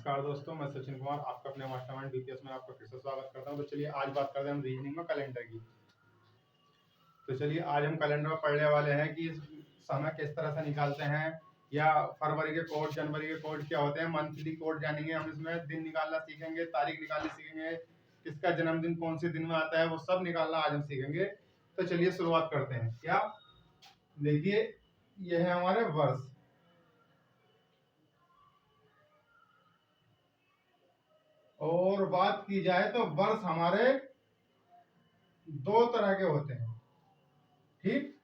नमस्कार दोस्तों, मैं सचिन कुमार आपका अपने मास्टरमाइंड बीपीएस में आपका फिर से स्वागत करता हूं। तो चलिए आज बात करते हैं हम रीजनिंग में कैलेंडर की। तो चलिए आज हम कैलेंडर में पढ़ने वाले हैं कि समय किस तरह से निकालते हैं, या फरवरी के कोड, जनवरी के कोड क्या होते हैं, मंथली कोड जानेंगे हम। इसमें दिन निकालना सीखेंगे, तारीख निकालनी सीखेंगे, किसका जन्मदिन कौन से दिन में आता है वो सब निकालना आज हम सीखेंगे। तो चलिए शुरुआत करते हैं। क्या देखिए, यह है हमारे वर्ष। और बात की जाए तो वर्ष हमारे दो तरह के होते हैं। ठीक,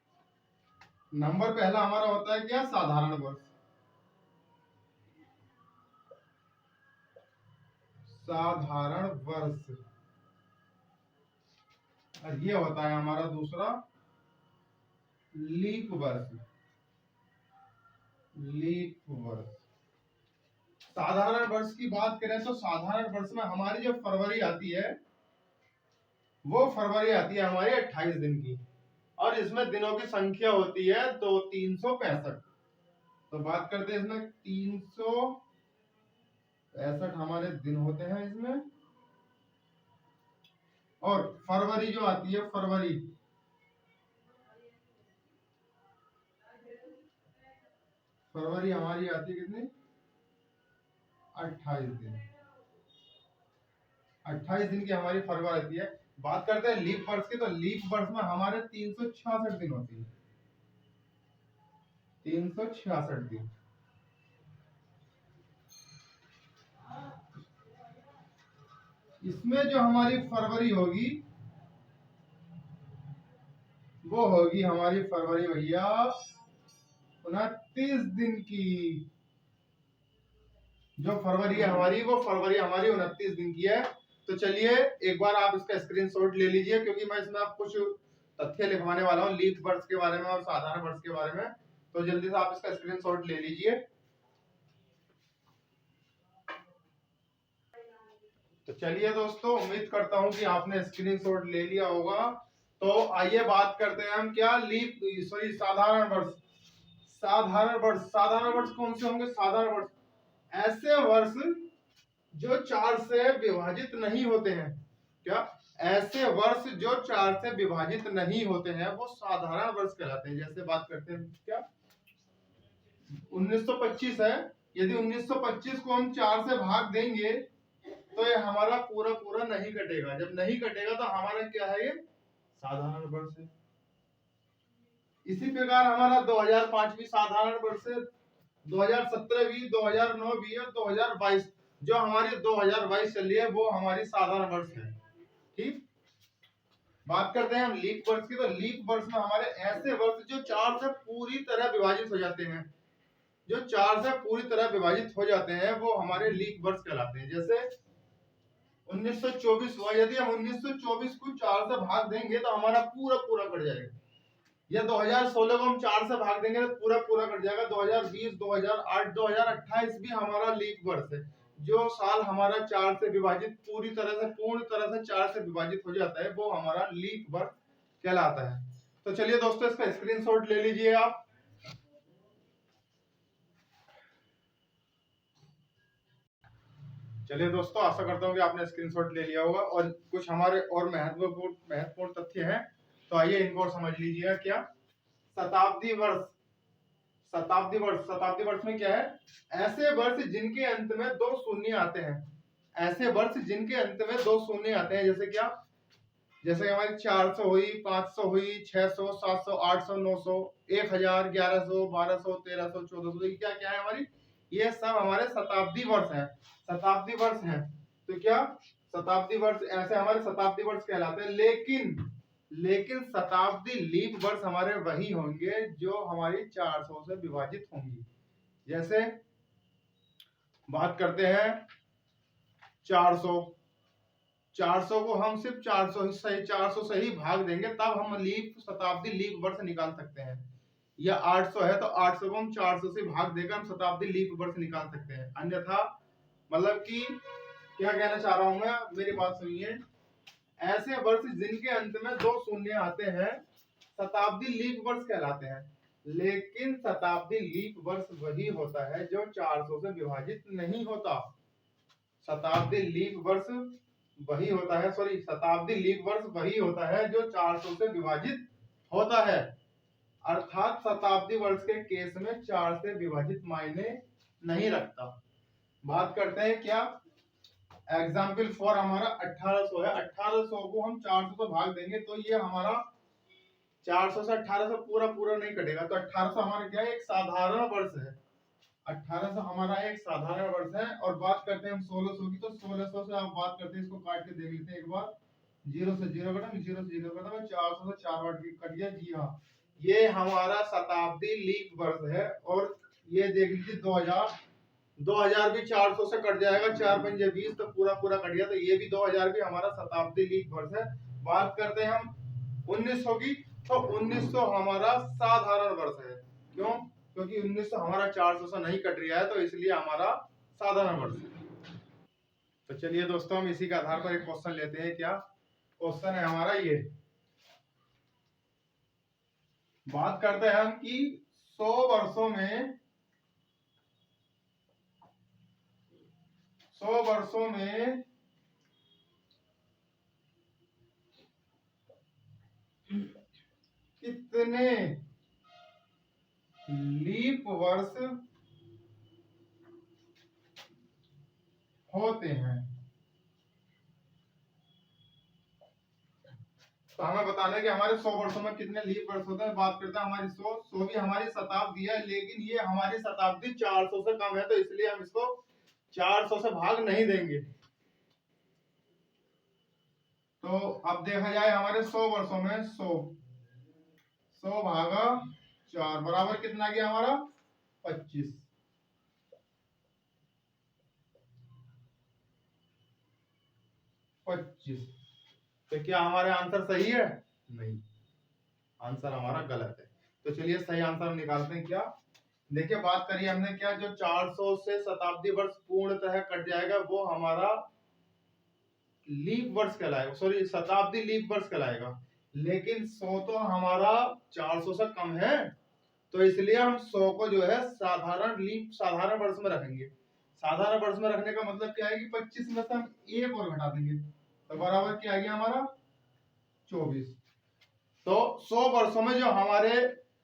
नंबर पहला हमारा होता है क्या, साधारण वर्ष। साधारण वर्ष। और ये होता है हमारा दूसरा लीप वर्ष। लीप वर्ष। साधारण वर्ष की बात करें तो साधारण वर्ष में हमारी जो फरवरी आती है वो फरवरी आती है हमारी 28 दिन की, और इसमें दिनों की संख्या होती है 365। तो बात करते हैं इसमें 365 हमारे दिन होते हैं इसमें। और फरवरी जो आती है, फरवरी हमारी आती है कितनी, 28 दिन। 28 दिन की हमारी फरवरी आती है। बात करते हैं लीप वर्ष की, तो लीप वर्ष में हमारे 366 दिन होती है। 366 दिन। इसमें जो हमारी फरवरी होगी वो होगी हमारी फरवरी भैया 29 दिन की। जो फरवरी है हमारी, वो फरवरी हमारी 29 दिन की है। तो चलिए एक बार आप इसका स्क्रीनशॉट ले लीजिए, क्योंकि मैं इसमें आप कुछ तथ्य लिखवाने वाला हूँ लीप वर्ष के बारे में और साधारण वर्ष के बारे में। तो जल्दी से आप इसका स्क्रीनशॉट ले लीजिए। तो चलिए दोस्तों, उम्मीद करता हूं कि आपने स्क्रीनशॉट ले लिया होगा। तो आइए बात करते हैं हम क्या, साधारण वर्ष। साधारण वर्ष कौन से होंगे, साधारण वर्ष ऐसे वर्ष जो 4 से विभाजित नहीं होते हैं। क्या, ऐसे वर्ष जो 4 से विभाजित नहीं होते हैं वो साधारण वर्ष कहलाते हैं। जैसे बात करते हैं क्या, 1925 है। यदि 1925 को हम 4 से भाग देंगे तो ये हमारा पूरा पूरा नहीं कटेगा। जब नहीं कटेगा तो हमारा क्या है, ये साधारण वर्ष है। इसी प्रकार हमारा 2005 भी साधारण वर्ष है, 2017 भी, 2009 भी और 2022 जो हमारी 2022 चल रही है वो हमारी साधारण वर्ष है। ठीक, बात करते हैं हम लीप वर्ष की। तो लीप वर्ष में हमारे ऐसे वर्ष जो 4 से पूरी तरह विभाजित हो जाते हैं। जो 4 से पूरी तरह विभाजित हो जाते हैं वो हमारे लीप वर्ष कहलाते हैं। जैसे 1924 हुआ, यदि हम 1924 को 4 से भाग देंगे तो हमारा पूरा पूरा कट जाएगा। या 2016 को हम 4 से भाग देंगे तो पूरा पूरा कट जाएगा। 2020, 2008, 2028 भी हमारा लीप वर्ष है। जो साल हमारा 4 से विभाजित पूरी तरह से, पूर्ण तरह से 4 से विभाजित हो जाता है वो हमारा लीप वर्ष कहलाता है। तो चलिए दोस्तों, इसका स्क्रीनशॉट ले लीजिए आप। चलिए दोस्तों, आशा करता हूँ कि आपने स्क्रीनशॉट ले लिया होगा। और कुछ हमारे और महत्वपूर्ण तथ्य हैं, तो आइए इनको और समझ लीजिएगा। क्या, शताब्दी वर्ष। शताब्दी वर्ष में क्या है, ऐसे वर्ष जिनके अंत में 2 शून्य आते हैं। ऐसे वर्ष जिनके अंत में 2 शून्य आते हैं। जैसे क्या, जैसे हमारी 400 हुई, 500 हुई, 600, 700, 800, 900, 1000, 1100, 1200, 1300, 1400, क्या क्या है हमारी, ये सब हमारे शताब्दी वर्ष हैं। शताब्दी वर्ष हैं। तो क्या, शताब्दी वर्ष ऐसे हमारे शताब्दी वर्ष कहलाते हैं। लेकिन शताब्दी लीप वर्ष हमारे वही होंगे जो हमारी 400 से विभाजित होंगी। जैसे बात करते हैं 400 को हम सिर्फ 400 से ही भाग देंगे तब हम शताब्दी लीप वर्ष निकाल सकते हैं। या 800 है तो 800 को हम 400 से भाग देकर हम शताब्दी लीप वर्ष निकाल सकते हैं। अन्यथा मतलब कि क्या कहना चाह रहा हूं मैं, मेरी बात सुनिए। ऐसे वर्ष जिनके अंत में 2 शून्य आते हैं शताब्दी लीप वर्ष कहलाते हैं। लेकिन शताब्दी लीप वर्ष वही होता है जो 400 से विभाजित नहीं होता। शताब्दी लीप वर्ष वही होता है, सॉरी, शताब्दी लीप वर्ष वही होता है जो 400 से विभाजित होता है। अर्थात शताब्दी वर्ष के केस में 4 से विभाजित मायने नहीं रखता। बात करते हैं क्या, एग्जाम्पल फॉर हमारा 1800 है, 1800 को हम 400 से भाग देंगे तो ये हमारा 400 से 1800 पूरा पूरा नहीं कटेगा, तो 1800 हमारा क्या है, एक साधारण वर्ष है। 1800 हमारा एक साधारण वर्ष है। और बात करते हैं हम 1600 की, तो 1600 से आप बात करते हैं, इसको काट के देख लेते हैं एक बार। 0 से 0 कटा, 0 से 0 कटा, 400 से 4 कट गया। जी हाँ, ये हमारा शताब्दी लीप वर्ष है। और ये देख लीजिए 2000 भी 400 से कट जाएगा, 4 पंजे 20, तो पूरा पूरा कट गया, तो ये भी 2000 भी हमारा शताब्दी लीप वर्ष है। बात करते हैं हम 1900 की, तो 1900 हमारा साधारण वर्ष है। क्यों? क्योंकि 1900 हमारा 400 से नहीं कट रहा है, तो इसलिए हमारा साधारण वर्ष है। तो चलिए दोस्तों, हम इसी के आधार पर एक क्वेश्चन लेते हैं। क्या क्वेश्चन है हमारा ये, बात करते हैं हम कि 100 वर्षों में 100 वर्षों में कितने लीप वर्ष होते हैं। तो हमें बताना है कि हमारे 100 वर्षों में कितने लीप वर्ष होते हैं। बात करते हैं हमारी 100 भी हमारी शताब्दी है, लेकिन ये हमारी शताब्दी 400 से कम है, तो इसलिए हम इसको 400 से भाग नहीं देंगे। तो अब देखा जाए हमारे 100 वर्षों में 100 भागा 4 बराबर कितना गया हमारा 25। तो क्या हमारे आंसर सही है? नहीं, आंसर हमारा गलत है। तो चलिए सही आंसर हम निकालते हैं। क्या, देखिए बात करिए हमने क्या, जो 400 से शताब्दी वर्ष पूर्णतः कट जाएगा वो हमारा लीप वर्ष कहलाएगा, सॉरी शताब्दी लीप वर्ष कहलाएगा। लेकिन 100 तो हमारा 400 से कम है, तो इसलिए हम 100 को जो है साधारण वर्ष में रखेंगे। साधारण वर्ष में रखने का मतलब क्या है कि 25 में से हम एक और घटा देंगे, तो बराबर क्या आ गया हमारा 24। तो 100 वर्षों में जो हमारे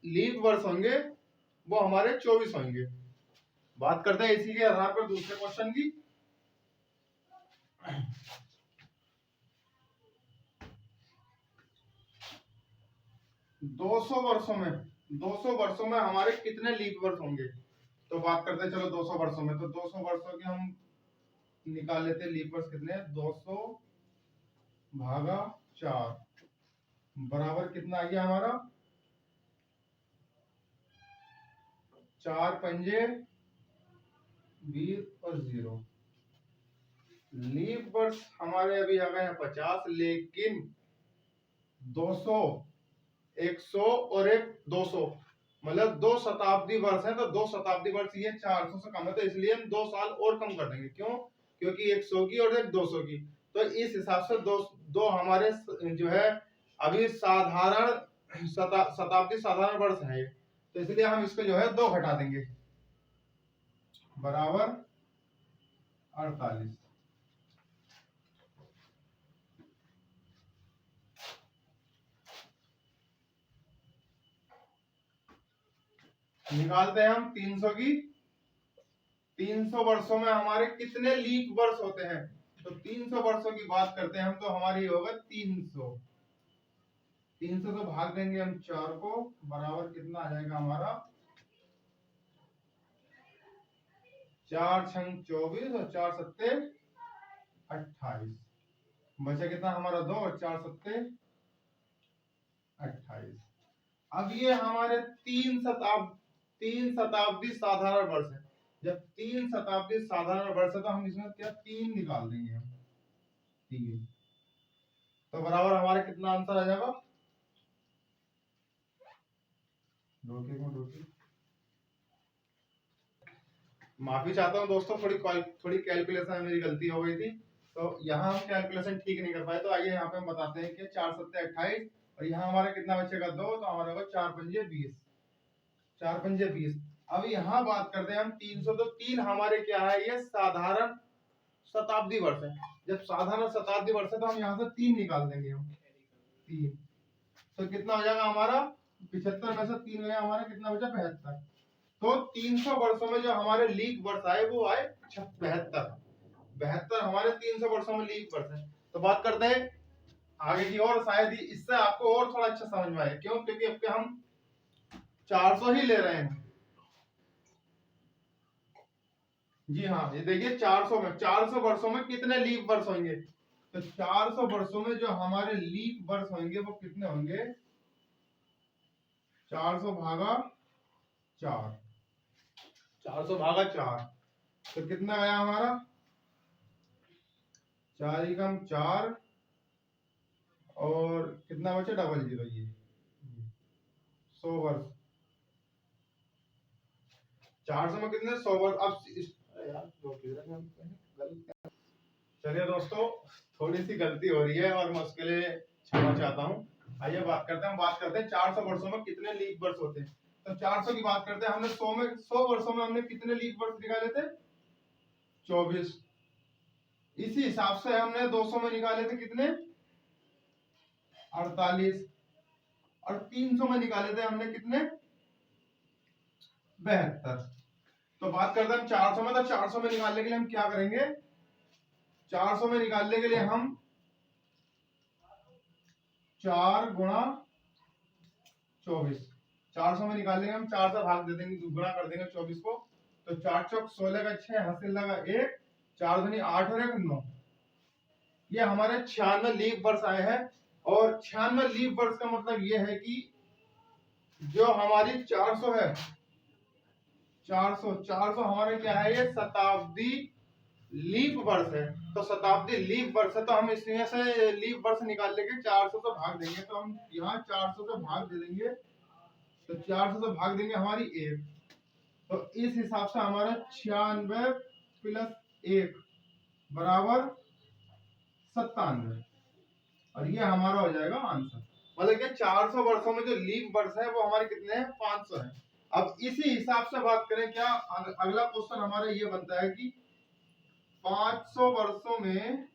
लीप वर्ष होंगे वो हमारे 24 होंगे। बात करते हैं इसी के आधार पर दूसरे क्वेश्चन की। 200 वर्षों में हमारे कितने लीप वर्ष होंगे। तो बात करते हैं चलो 200 वर्षों में, तो 200 वर्षों के हम निकाल लेते हैं लीप वर्ष कितने हैं। 200 भागा 4 बराबर कितना आ गया हमारा 4 पंजे 20 और 0। लीप वर्ष हमारे अभी आ गए हैं 50, लेकिन 200 100 और एक 200 मतलब 2 शताब्दी वर्ष है, तो 2 शताब्दी वर्ष ये 400 से कम है, तो इसलिए हम 2 साल और कम कर देंगे। क्यों? क्योंकि 100 की और एक 200 की, तो इस हिसाब से दो हमारे जो है अभी शताब्दी साधारण वर्ष है, तो इसलिए हम इसको जो है 2 घटा देंगे, बराबर 48। निकालते हैं हम 300 की। 300 वर्षों में हमारे कितने लीप वर्ष होते हैं। तो 300 वर्षों की बात करते हैं हम, तो हमारी होगा 300 तो भाग देंगे हम 4 को, बराबर कितना आ जाएगा हमारा 4 छंग 24 और 4 सत्ते 28। बचा कितना हमारा 2 और 4 सत्ते 28। अब ये हमारे 3 शताब्दी साधारण वर्ष है। जब 3 शताब्दी साधारण वर्ष है तो हम इसमें क्या 3 निकाल देंगे हम 3, तो बराबर हमारे कितना आंसर आ जाएगा। माफी चाहता हूँ दोस्तों, थोड़ी कैलकुलेशन में मेरी गलती हो गई थी, तो यहाँ हम कैलकुलेशन ठीक नहीं कर पाए। तो आइए यहाँ पे हम बताते हैं कि 4 सत्ते 28 और यहाँ हमारे कितना बचेगा 2, तो हमारा होगा 4 पंजे 20। 4 पंजे 20। अब यहाँ बात करते हैं हम 300, तो 3 हमारे क्या है, ये शताब्दी वर्ष है। जब साधारण शताब्दी वर्ष है तो हम यहाँ से 3 निकाल देंगे, हम 3। तो कितना हो जाएगा हमारा 75 में से 3 गया हमारा, कितना बचा 72। तो 300 वर्षों में जो हमारे लीप वर्ष आए वो आए 72 हमारे 300 वर्षों में लीप वर्ष है। तो बात करते हैं आगे की और, शायद इससे आपको और थोड़ा अच्छा समझ में आए। क्यों? क्योंकि अब हम 400 ही ले रहे हैं। जी हाँ, ये देखिए 400 वर्षों में कितने लीप वर्ष होंगे। तो 400 वर्षों में जो हमारे लीप वर्ष होंगे वो कितने होंगे, 400 भागा 4, 400 भागा 4, तो कितना आया हमारा 4 एकम 4 और कितना बचा डबल 0, ये 100 वर्ष। 400 में कितने 100 वर्ष। अब चलिए दोस्तों, थोड़ी सी गलती हो रही है और मैं उसके लिए क्षमा चाहता हूँ। आइए बात करते हैं 400 वर्षों में कितने लीप वर्ष होते हैं। तो 400 की बात करते हैं, हमने 100 वर्षों में हमने कितने लीप वर्ष निकाले थे 24। इसी हिसाब से हमने 200 में निकाले थे कितने 48, और 300 में निकाले थे हमने कितने 72। तो बात करते हैं हम 400 में। तो 400 में निकालने के लिए हम क्या करेंगे, 400 में निकालने के लिए हम 4 गुणा 24, 400 में निकालेंगे हम 4 से भाग दे देंगे, गुणा कर देंगे 24 को। तो 4 चौक 16 का 6, हासिल लगा 1, 4 दूनी 8 और 1 9। ये हमारे 96 लीप वर्ष आए हैं। और 96 लीप वर्ष का मतलब ये है कि जो हमारी 400 है, 400 हमारे क्या है, ये शताब्दी लीप वर्ष है। तो शताब्दी लीप वर्ष है, तो हम इसमें से लीप वर्ष निकाल लेंगे, 400 से भाग देंगे। तो हम यहाँ 400 से भाग दे देंगे, तो 400 से भाग देंगे हमारी 1। तो इस हिसाब से हमारा 96 प्लस 1 बराबर 97, और ये हमारा हो जाएगा आंसर। मतलब कि 400 वर्षों में जो लीप वर्ष है वो हमारे कितने हैं 500 है। अब इसी हिसाब से बात करें, क्या अगला क्वेश्चन हमारा ये बनता है कि 500 वर्षों में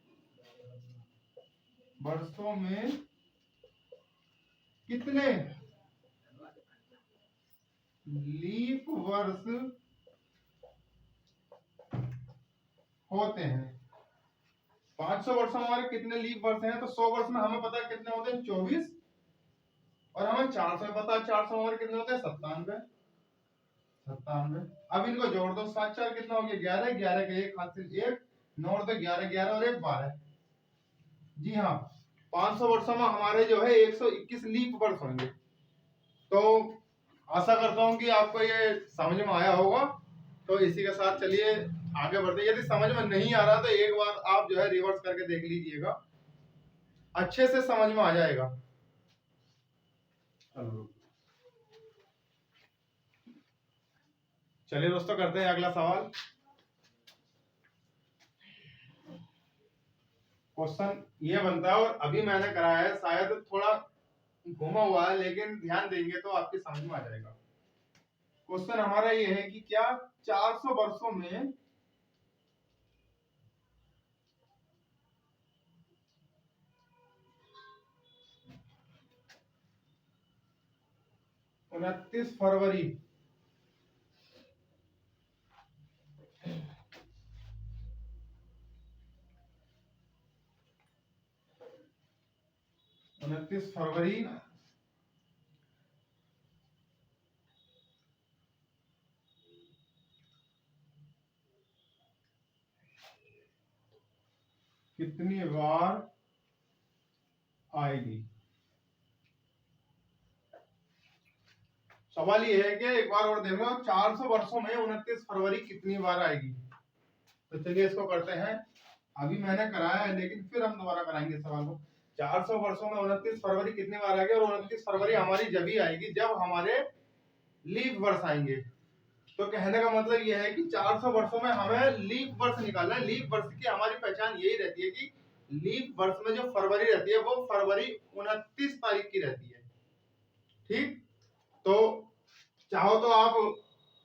कितने लीप वर्ष होते हैं। 500 वर्ष में हमारे कितने लीप वर्ष हैं, तो 100 वर्ष में हमें पता है कितने होते हैं 24, और हमें 400 में पता है 400 हमारे कितने होते हैं 97। अब इनको जोड़ दो, 7 4 कितना हो गया 11, 11 का 1 हासिल 1, 9 और 11 11 और 1 12। जी हाँ, 500 वर्षों में हमारे जो है 121 लीप वर्ष होंगे। तो आशा करता हूँ कि आपको ये समझ में आया होगा। तो इसी के साथ चलिए आगे बढ़ते। यदि समझ में नहीं आ रहा तो एक बार आप जो है रिवर्स करके देख लीजिएगा, अच्छे से समझ में आ जाएगा। चलिए दोस्तों, करते हैं अगला सवाल। क्वेश्चन ये बनता है, और अभी मैंने कराया है, शायद थोड़ा घुमा हुआ है, लेकिन ध्यान देंगे तो आपकी समझ में आ जाएगा। क्वेश्चन हमारा ये है कि क्या 400 वर्षों में उनतीस फरवरी 29 फरवरी कितनी बार आएगी। सवाल ये है कि एक बार और देख लो, 400 वर्षों में 29 फरवरी कितनी बार आएगी। तो चलिए इसको करते हैं। अभी मैंने कराया है, लेकिन फिर हम दोबारा कराएंगे सवाल को। 400 वर्षों में 29 फरवरी कितनी बार आएगी, और 29 फरवरी हमारी जब ही आएगी जब हमारे लीप वर्ष आएंगे। तो कहने का मतलब यह है कि 400 वर्षों में हमें लीप वर्ष निकालना है। लीप वर्ष की हमारी पहचान यही रहती है कि लीप वर्ष में जो फरवरी रहती है वो फरवरी 29 तारीख की रहती है। ठीक, तो चाहो तो आप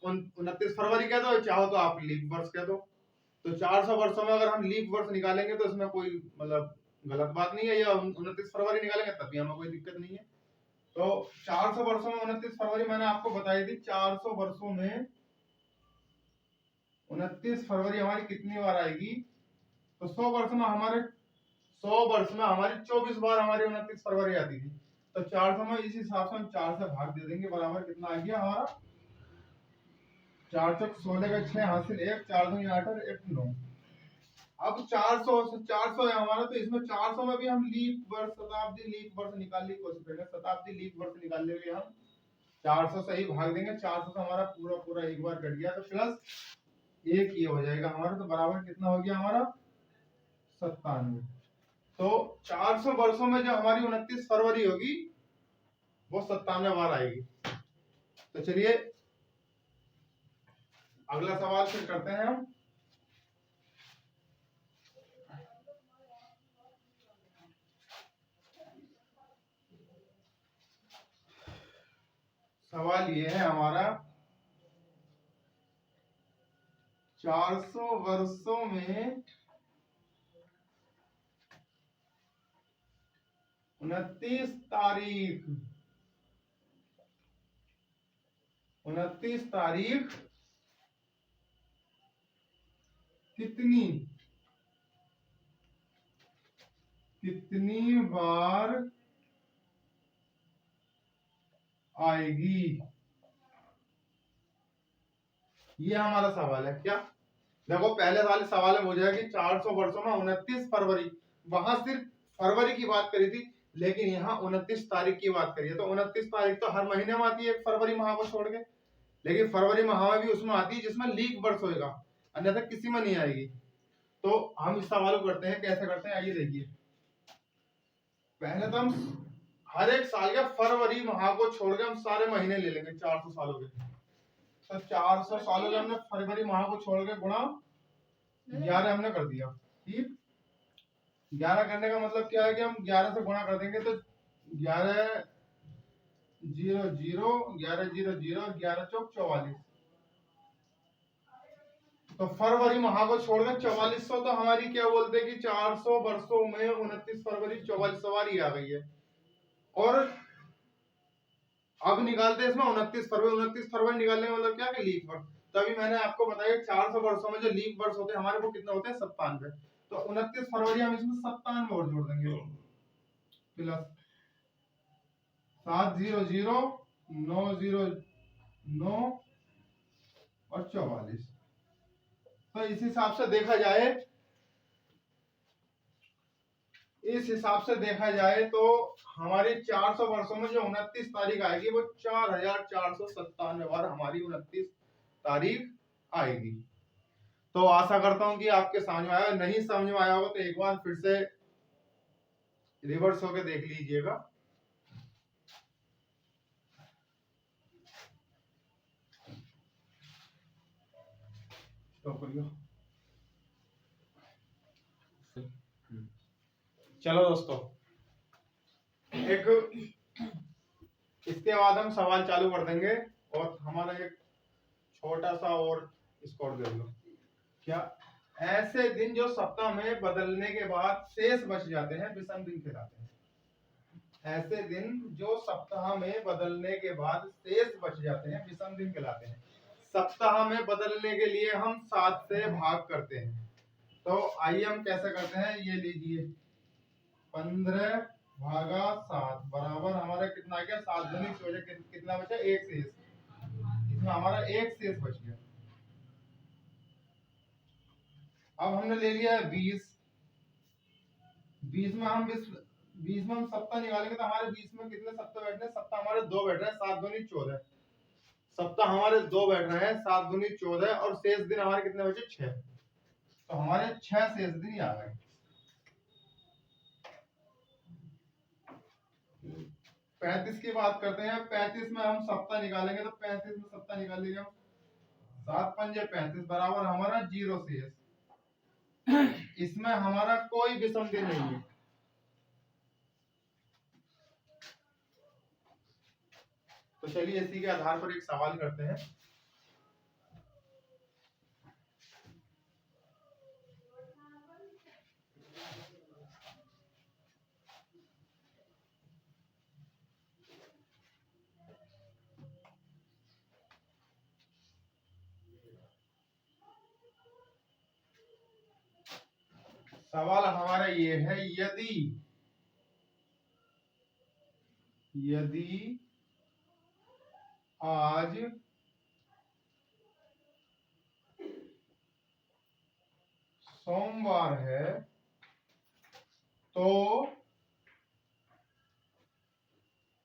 29 फरवरी कह दो, चाहो तो आप लीप वर्ष कह दो। तो 400 वर्षों में अगर हम लीप वर्ष निकालेंगे तो इसमें कोई मतलब गलत बात नहीं है, या 29 फरवरी निकालेंगे तब भी हमें कोई दिक्कत नहीं है। तो 400 वर्षों में 29 फरवरी मैंने आपको बताई थी, 400 वर्षों में 29 फरवरी हमारी कितनी बार आएगी? तो 100 वर्ष में हमारे 24 बार हमारी 29 फरवरी आती थी। तो 400 में इस हिसाब से हम 4 से भाग दे देंगे, बराबर कितना आ गया हमारा? 4 चौक 16 का 6 हासिल 1, 4 दूनी 8 और 1 9। अब 400 है हमारा, तो इसमें 400 में भी हम लीप वर्ष, शताब्दी लीप वर्ष निकालने की कोशिश करेंगे। शताब्दी लीप वर्ष निकालने के लिए हम 400 से ही भाग देंगे। 400 से हमारा पूरा पूरा एक बार कट गया, तो प्लस 1 ये हो जाएगा हमारा, तो बराबर कितना हो गया हमारा? 97। तो 400 वर्षों में जो हमारी 29 फरवरी होगी वो 97 बार आएगी। तो चलिए अगला सवाल फिर करते हैं हम। सवाल ये है हमारा, 400 वर्षों में 29 तारीख 29 तारीख कितनी बार आएगी? ये हमारा सवाल है। क्या देखो, पहले वाले सवाल में हो जाएगा कि 400 वर्षों में 29 फरवरी, वहां सिर्फ फरवरी की बात करी थी, लेकिन यहाँ 29 तारीख की बात करी है। तो 29 तारीख तो हर महीने में आती है फरवरी माह को छोड़ के, लेकिन फरवरी माह में भी उसमें आती है जिसमें लीप वर्ष होगा, अन्यथा किसी में नहीं आएगी। तो हम इस सवाल को करते हैं, कैसे करते हैं आइए देखिए। पहले तो हम हर एक साल के फरवरी माह को छोड़ के हम सारे महीने ले लेंगे 400 सालों के। तो 400 सालों के हमने फरवरी माह को छोड़ के गुणा 11 हमने कर दिया। ठीक, 11 करने का मतलब क्या है कि हम 11 से गुणा कर देंगे, तो 11 0 0 11 0 0 11 चौक 44। तो फरवरी माह को छोड़कर 4400, तो हमारी क्या बोलते हैं कि 400 वर्षों में 29 फरवरी 44 बारी आ गई है। और अब निकालते हैं इसमें 29 फरवरी निकालने का मतलब क्या है? लीप वर्ष। तभी मैंने आपको बताया 400 वर्षों में जो लीप वर्ष होते हैं हमारे वो कितने होते हैं? 97। तो 29 फरवरी हम इसमें 97 और जोड़ देंगे, प्लस 7 0 0 9 0 9 और 44। तो इस हिसाब से देखा जाए तो हमारी 400 वर्षों में जो 29 तारीख आएगी वो 4497 बार हमारी 29 तारीख आएगी। तो आशा करता हूं कि आपके समझ में आया। नहीं समझ में आया होगा तो एक बार फिर से रिवर्स होके देख लीजिएगा। चलो दोस्तों, एक इसके बाद हम सवाल चालू कर देंगे और हमारा एक छोटा सा और स्कोर दे लो। क्या ऐसे दिन जो सप्ताह में बदलने के बाद शेष बच जाते हैं विषम दिन कहलाते हैं। ऐसे दिन जो सप्ताह में बदलने के बाद शेष बच जाते हैं विषम दिन कहलाते हैं। सप्ताह में बदलने के लिए हम 7 से भाग करते हैं। तो आइए हम कैसे करते हैं, ये लीजिए 15 भागा 7 बराबर हमारा कितना आ गया? 7 दूनी 14, कितना बचा? 1 शेष। इसमें हमारा 1 शेष बच गया। अब हमने ले लिया है 20 में हम 20 में हम 7 निकालेंगे तो हमारे 20 में कितने सप्ताह बैठ रहे हैं? सप्ताह हमारे 2 बैठ रहे हैं, 7 दूनी 14 सप्ताह हमारे 2 बैठ रहे हैं, 7 दूनी 14 और शेष दिन हमारे कितने बचे? 6। तो हमारे 6 शेष दिन आ गए। 35 की बात करते हैं। 35 में हम सप्ताह निकालेंगे तो 35 में सप्ताह निकालेंगे हम 7 पंजे 35 बराबर हमारा 0 शेष। इसमें हमारा कोई विषम दिन नहीं है। तो चलिए इसी के आधार पर एक सवाल करते हैं। सवाल हमारा ये है, यदि आज सोमवार है तो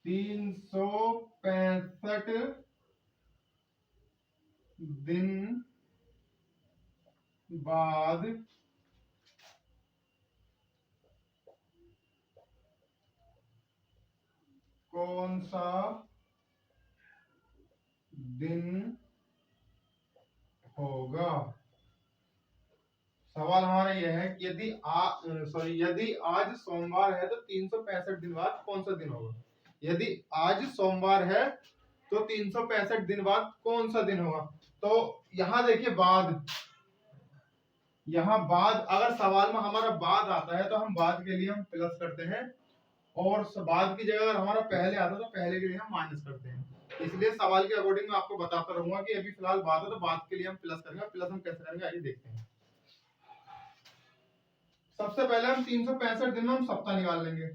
365 दिन बाद कौन सा दिन होगा। सवाल हमारा यह है कि यदि आज सोमवार है तो 365 दिन बाद कौन सा दिन होगा। यदि आज सोमवार है तो 365 दिन बाद कौन सा दिन होगा। तो यहाँ देखिए बाद अगर सवाल में हमारा बाद आता है तो हम बाद के लिए हम प्लस करते हैं, और बाद की जगह अगर हमारा पहले आता है तो पहले के लिए हम माइनस करते हैं। इसलिए सवाल के अकॉर्डिंग मैं आपको बताता रहूंगा कि अभी फिलहाल बाद है तो बाद के लिए हम प्लस करेंगे। प्लस हम कैसे करेंगे आइए देखते हैं। सबसे पहले हम 365 दिन में हम सप्ताह निकाल लेंगे।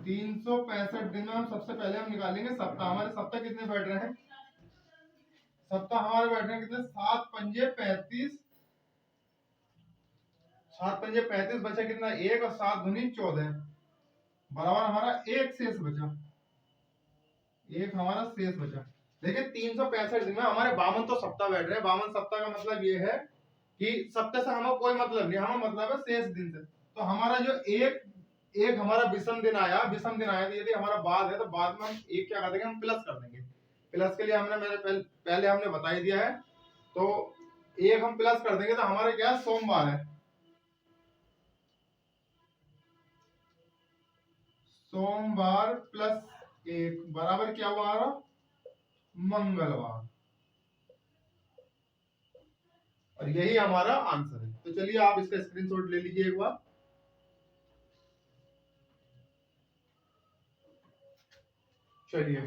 तीन सौ पैंसठ दिन में हम सबसे पहले हम निकालेंगे सप्ताह। हमारे सप्ताह कितने बैठ रहे हैं, सप्ताह हमारे बैठ रहे हैं कितने, 7 पंजे 35, 7 पंजे 35 बचा कितना 1 और 7 दूनी 14 बराबर हमारा एक शेष बचा, एक हमारा शेष बचा। देखिए 365 दिन में हमारे 52 तो सप्ताह बैठ रहे हैं। 52 सप्ताह का मतलब ये है कि सप्ताह से हमें कोई मतलब नहीं, हमें मतलब है शेष दिन से। तो हमारा जो एक हमारा विषम दिन आया तो यदि हमारा बाद है तो बाद में हम एक क्या कर देंगे, हम प्लस कर देंगे। प्लस के लिए मैंने पहले हमने बता ही दिया है, तो एक हम प्लस कर देंगे तो हमारे क्या है, सोमवार है। सोमवार प्लस एक बराबर क्या हुआ हमारा, मंगलवार। और यही हमारा आंसर है। तो चलिए आप इसका स्क्रीनशॉट ले लीजिए एक बार। चलिए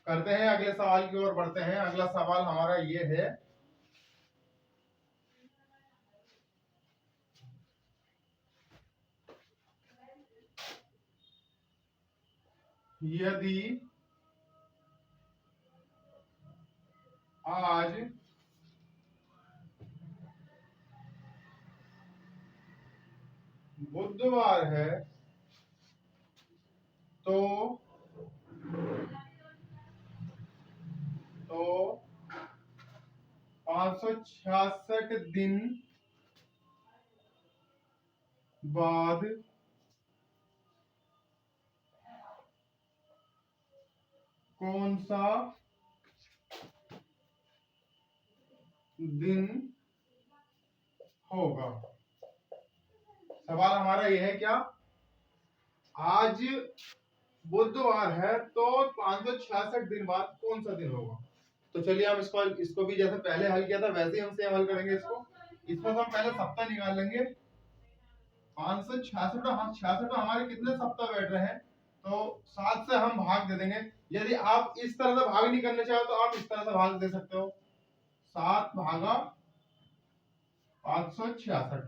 करते हैं अगले सवाल की ओर बढ़ते हैं। अगला सवाल हमारा ये है, यदि आज बुधवार है तो 566 दिन बाद कौन सा दिन होगा। सवाल हमारा यह है, क्या आज बुधवार है तो 566 दिन बाद कौन सा दिन होगा। तो चलिए हम इसको भी जैसे पहले हल किया था वैसे ही हम सेम हल करेंगे। इसमें हम पहले सप्ताह निकाल लेंगे। 566 हम 66 में हमारे कितने सप्ताह बैठ रहे हैं, तो 7 से हम भाग दे देंगे। यदि आप इस तरह से भाग नहीं करना चाहो तो आप इस तरह से भाग दे सकते हो, 7 भागा 566।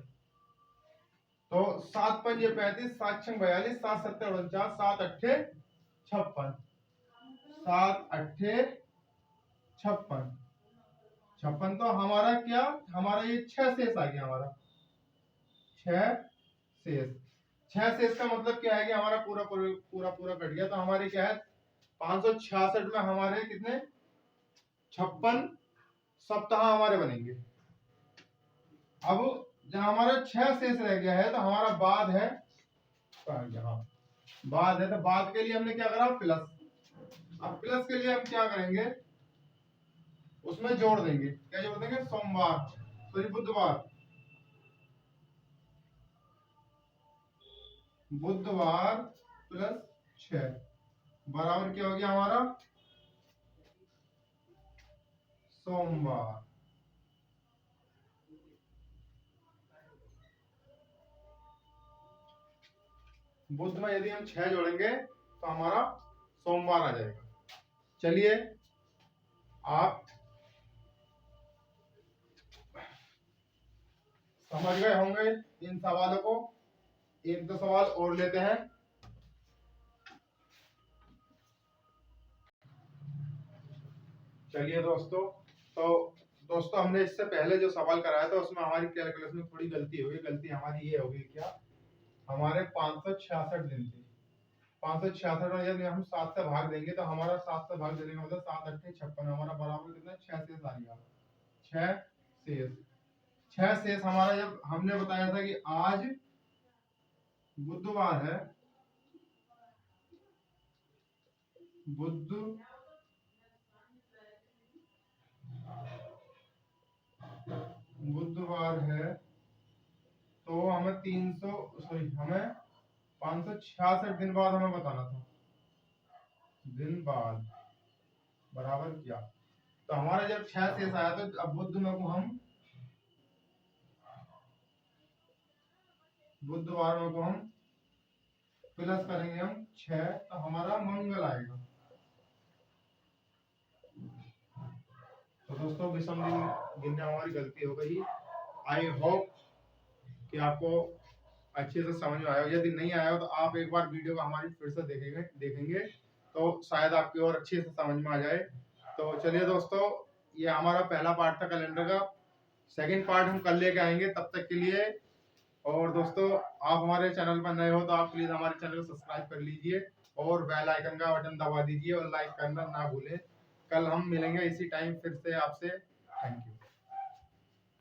तो 7 पंजे 35, 7 छंग 42, 7 सत्ते 49, 7 अट्ठे 56, 7 अट्ठे 56, 56। तो हमारा क्या, हमारा ये 6 शेष आ गया। हमारा 6 शेष, 6 शेष का मतलब क्या है कि हमारा पूरा पूरा पूरा कट गया। तो हमारे क्या है, 566 में हमारे कितने 56 सप्ताह हमारे बनेंगे। अब जहां हमारा 6 शेष रह गया है तो हमारा बाद है, यहाँ बाद है तो बाद के लिए हमने क्या करा, प्लस। अब प्लस के लिए हम क्या करेंगे, उसमें जोड़ देंगे। क्या जोड़ देंगे, सोमवार सॉरी बुधवार, बुधवार प्लस 6 बराबर क्या हो गया हमारा, सोमवार। बुध में यदि हम 6 जोड़ेंगे तो हमारा सोमवार आ जाएगा। चलिए आप समझ गए होंगे इन सवालों को। एक दो सवाल और लेते हैं। चलिए दोस्तों, तो दोस्तों हमने इससे पहले जो सवाल कराया था उसमें हमारी कैलकुलेशन में थोड़ी गलती हो गई। गलती हमारी ये होगी क्या, हमारे 566 दिन थे। 566 और यदि हम 7 से भाग देंगे तो हमारा 7 से भाग देने का मतलब 7 अट्ठे 56, हमारा बराबर कितना 6 शेष आ गया। 6 शेष, 6 शेष हमारा, जब हमने बताया था कि आज बुधवार है, बुधवार है, तो हमें 300 सॉरी हमें 566 दिन बाद हमें बताना था, दिन बाद बराबर क्या। तो हमारा जब 6 शेष आया तो अब बुध में को हम बुधवार में को हम प्लस करेंगे हम 6, तो हमारा मंगल आएगा। तो दोस्तों विषम दिन गिनने हमारी गलती हो गई। आई होप कि आपको अच्छे से समझ में आया हो। यदि नहीं आया हो तो आप एक बार वीडियो को हमारी फिर से देखेंगे तो शायद आपकी और अच्छे से समझ में आ जाए। तो चलिए दोस्तों, ये हमारा पहला पार्ट था कैलेंडर का। सेकंड पार्ट हम कल लेके आएंगे, तब तक के लिए। और दोस्तों, आप हमारे चैनल पर नए हो तो आप प्लीज हमारे चैनल को सब्सक्राइब कर लीजिए और बेल आइकन का बटन दबा दीजिए और लाइक करना ना भूलें। कल हम मिलेंगे इसी टाइम फिर से आपसे। Thank you.